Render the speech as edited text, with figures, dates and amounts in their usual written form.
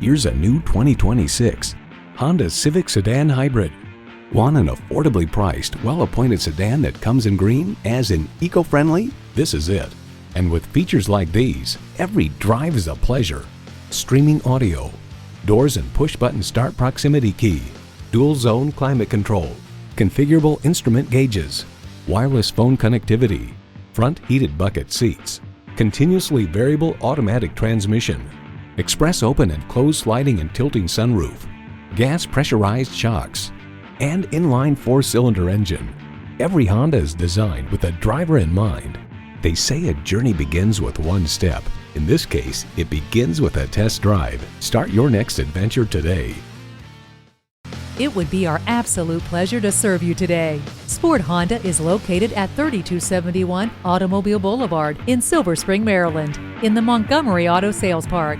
Here's a new 2026 Honda Civic Sedan Hybrid. Want an affordably priced, well-appointed sedan that comes in green as in eco-friendly? This is it. And with features like these, every drive is a pleasure. Streaming audio, doors and push-button start proximity key, dual zone climate control, configurable instrument gauges, wireless phone connectivity, front heated bucket seats, continuously variable automatic transmission, express open and close sliding and tilting sunroof, gas pressurized shocks, and inline 4-cylinder engine. Every Honda is designed with the driver in mind. They say a journey begins with one step. In this case, it begins with a test drive. Start your next adventure today. It would be our absolute pleasure to serve you today. Sport Honda is located at 3271 Automobile Boulevard in Silver Spring, Maryland, in the Montgomery Auto Sales Park.